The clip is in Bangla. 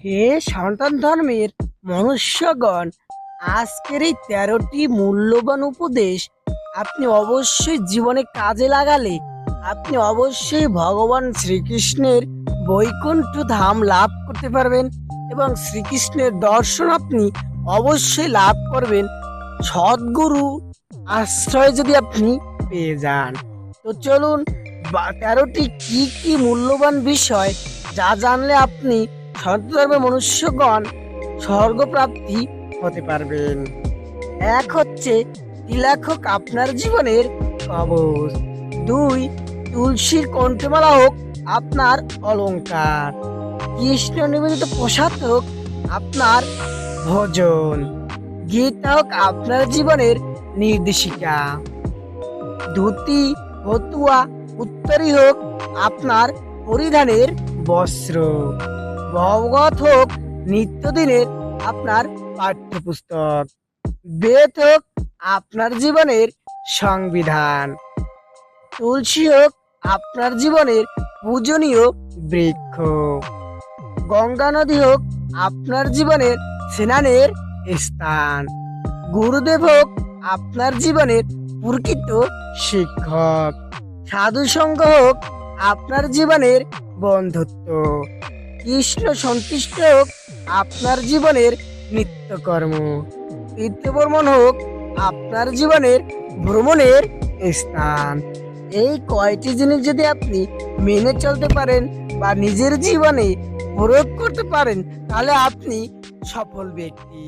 হে সনাতন ধর্মের মনুষ্যগণ, আজকের এই 13টি মূল্যবান উপদেশ আপনি অবশ্যই জীবনে কাজে লাগালে আপনি অবশ্যই ভগবান শ্রীকৃষ্ণের বৈকুণ্ঠ ধাম লাভ করতে পারবেন এবং শ্রীকৃষ্ণের দর্শন আপনি অবশ্যই লাভ করবেন সদ্গুরু আশ্রয় যদি আপনি পেয়ে যান। তো চলুন 13টি কি কি মূল্যবান বিষয় যা জানলে আপনি সন্তধর্মের মনুষ্যগণ স্বর্গপ্রাপ্তি হতে পারবেন। এক হচ্ছে তিলক হোক আপনার জীবনের কবচ। দুই, তুলসীর কণ্ঠমালা হোক আপনার অলংকার। কৃষ্ণ নিবেদিত প্রসাদ হোক আপনার ভোজন। গীতা হোক আপনার জীবনের নির্দেশিকা। ধুতি, ফতুয়া, উত্তরী হোক আপনার পরিধানের বস্ত্র। ভগবত হোক নিত্যদিনের আপনার পাঠ্যপুস্তক। বেদ হোক আপনার জীবনের সংবিধান। তুলসী হোক আপনার জীবনের পূজনীয় বৃক্ষ। গঙ্গা নদী হোক আপনার জীবনের স্নানের স্থান। গুরুদেব হোক আপনার জীবনের প্রকৃত শিক্ষক। সাধু সঙ্গ হোক আপনার জীবনের বন্ধুত্ব। কৃষ্ণ সন্তুষ্ট হোক আপনার জীবনের নিত্যকর্ম। তীর্থভ্রমণ হোক আপনার জীবনের ভ্রমণের স্থান। এই কয়টি জিনিস যদি আপনি মেনে চলতে পারেন বা নিজের জীবনে প্রয়োগ করতে পারেন তাহলে আপনি সফল ব্যক্তি।